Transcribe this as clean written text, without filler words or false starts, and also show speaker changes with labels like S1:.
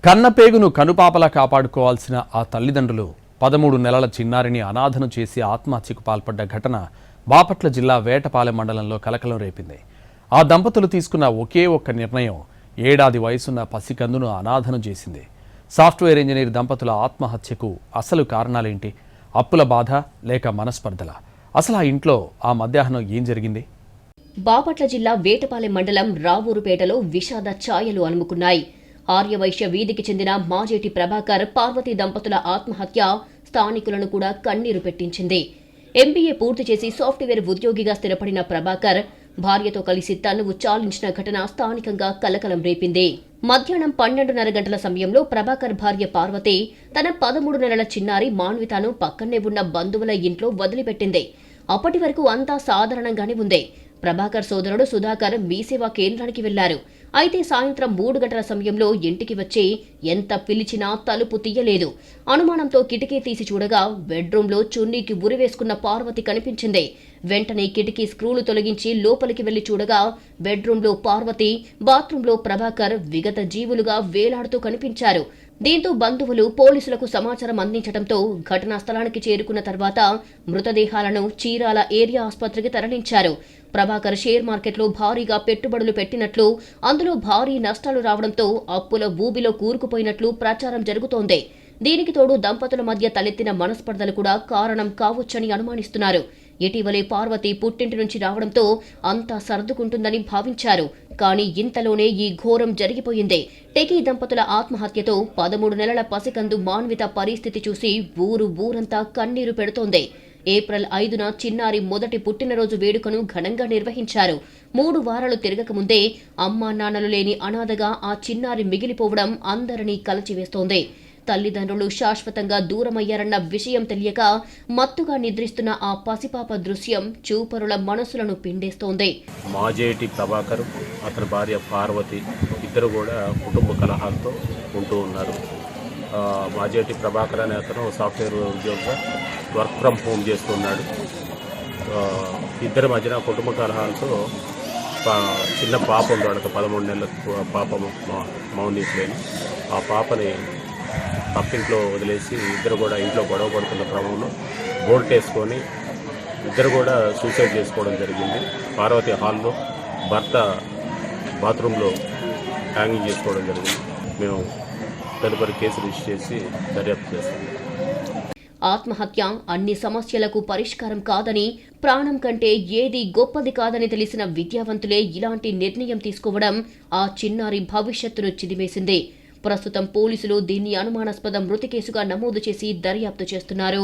S1: కన్నపేగును కనుపాపలా కాపాడుకోవాల్సిన ఆ తల్లిదండ్రులు 13 నెలల చిన్నారిని అనాథను చేసి ఆత్మహత్యకు పాల్పడ్డ ఘటన బాపట్ల జిల్లా వేటపాలెం మండలంలో కలకలం రేపింది. ఆ దంపతులు తీసుకున్న ఒకే ఒక్క నిర్ణయం ఏడాది వయసున్న పసికందును అనాథను చేసింది. సాఫ్ట్వేర్ ఇంజనీర్ దంపతుల ఆత్మహత్యకు అసలు కారణాలేంటి? అప్పుల బాధ లేక మనస్పర్ధల? అసలు ఆ ఇంట్లో ఆ మధ్యాహ్నం ఏం జరిగింది?
S2: బాపట్ల జిల్లా వేటపాలెం మండలం రావూరుపేటలో విషాద ఛాయలు అలుముకున్నాయి. ఆర్యవైశ్య వీధికి చెందిన మాజేటి ప్రభాకర్, పార్వతీ దంపతుల ఆత్మహత్య స్థానికులను కూడా కన్నీరు పెట్టించింది. ఎంబీఏ పూర్తి చేసి సాఫ్ట్వేర్ ఉద్యోగిగా స్థిరపడిన ప్రభాకర్ భార్యతో కలిసి తనువు చాలించిన ఘటన స్థానికంగా కలకలం రేపింది. మధ్యాహ్నం 12:30 గంటల సమయంలో ప్రభాకర్ భార్య పార్వతి తన 13 నెలల చిన్నారి మాన్వితాను పక్కనే ఉన్న బంధువుల ఇంట్లో వదిలిపెట్టింది. అప్పటి వరకు అంతా సాధారణంగానే ఉంది. ప్రభాకర్ సోదరుడు సుధాకర్ మీ సేవా కేంద్రానికి వెళ్లారు. అయితే సాయంత్రం 3 గంటల సమయంలో ఇంటికి వచ్చి ఎంత పిలిచినా తలుపు తీయలేదు. అనుమానంతో కిటికీ తీసి చూడగా బెడ్రూంలో చున్నీకి ఉరివేసుకున్న పార్వతి కనిపించింది. వెంటనే కిటికీ స్క్రూలు తొలగించి లోపలికి వెళ్లి చూడగా బెడ్రూంలో పార్వతి, బాత్రూంలో ప్రభాకర్ విగత జీవులుగా వేలాడుతూ కనిపించారు. దీంతో బంధువులు పోలీసులకు సమాచారం అందించడంతో ఘటనా స్థలానికి చేరుకున్న తర్వాత మృతదేహాలను చీరాల ఏరియా ఆసుపత్రికి తరలించారు. ప్రభాకర్ షేర్ మార్కెట్లో భారీగా పెట్టుబడులు పెట్టినట్లు, అందులో భారీ నష్టాలు రావడంతో అప్పుల ఊబిలో కూరుకుపోయినట్లు ప్రచారం జరుగుతోంది. దీనికి తోడు దంపతుల మధ్య తలెత్తిన మనస్పర్ధలు కూడా కారణం కావచ్చని అనుమానిస్తున్నారు. ఇటీవలే పార్వతి పుట్టింటి నుంచి రావడంతో అంతా సర్దుకుంటుందని భావించారు. కానీ ఇంతలోనే ఈ ఘోరం జరిగిపోయింది. టెకీ దంపతుల ఆత్మహత్యతో 13 నెలల పసికందు మాన్విత పరిస్థితి చూసి ఊరంతా కన్నీరు పెడుతోంది. ఏప్రిల్ 5న చిన్నారి మొదటి పుట్టినరోజు వేడుకను ఘనంగా నిర్వహించారు. 3 వారాలు తిరగకముందే అమ్మా నాన్నలు లేని అనాథగా ఆ చిన్నారి మిగిలిపోవడం అందరినీ కలచివేస్తోంది. తల్లిదండ్రులు శాశ్వతంగా దూరమయ్యారన్న విషయం తెలియక మత్తుగా నిద్రిస్తున్న ఆ పసిపాప దృశ్యం చూపరుల మనసులను పిండేస్తోంది.
S3: మాజేటి ప్రభాకర్, అతని భార్య పార్వతి ఇద్దరు కూడా కుటుంబ కలహాలతో ఉంటూ ఉన్నారు. మాజేటి ప్రభాకర్ అనే అతను సాఫ్ట్వేర్ ఉద్యోగిగా వర్క్ ఫ్రమ్ హోమ్ చేస్తున్నాడు. ఇద్దరి మధ్యన కుటుంబ కలహాలతో చిన్న పాప ఉంది, వాళ్ళకి 13 నెలల పాప మౌనీశ్లేని. ఆ పాపని పక్కింట్లో వదిలేసి ఇద్దరు కూడా ఇంట్లో గొడవ పడుతున్న క్రమంలో బోల్ట్ వేసుకొని ఇద్దరు కూడా సూసైడ్ చేసుకోవడం జరిగింది. పార్వతి హాల్లో, భర్త బాత్రూంలో హ్యాంగింగ్ చేసుకోవడం జరిగింది. మేము తదుపరి కేసు రిజిస్టర్ చేసి దర్యాప్తు చేస్తాం.
S2: ఆత్మహత్య అన్ని సమస్యలకు పరిష్కారం కాదని, ప్రాణం కంటే ఏది గొప్పది కాదని తెలిసిన విద్యావంతులే ఇలాంటి నిర్ణయం తీసుకోవడం ఆ చిన్నారి భవిష్యత్తును చిదిమేసింది. ప్రస్తుతం పోలీసులు దీన్ని అనుమానాస్పద మృతి కేసుగా నమోదు చేసి దర్యాప్తు చేస్తున్నారు.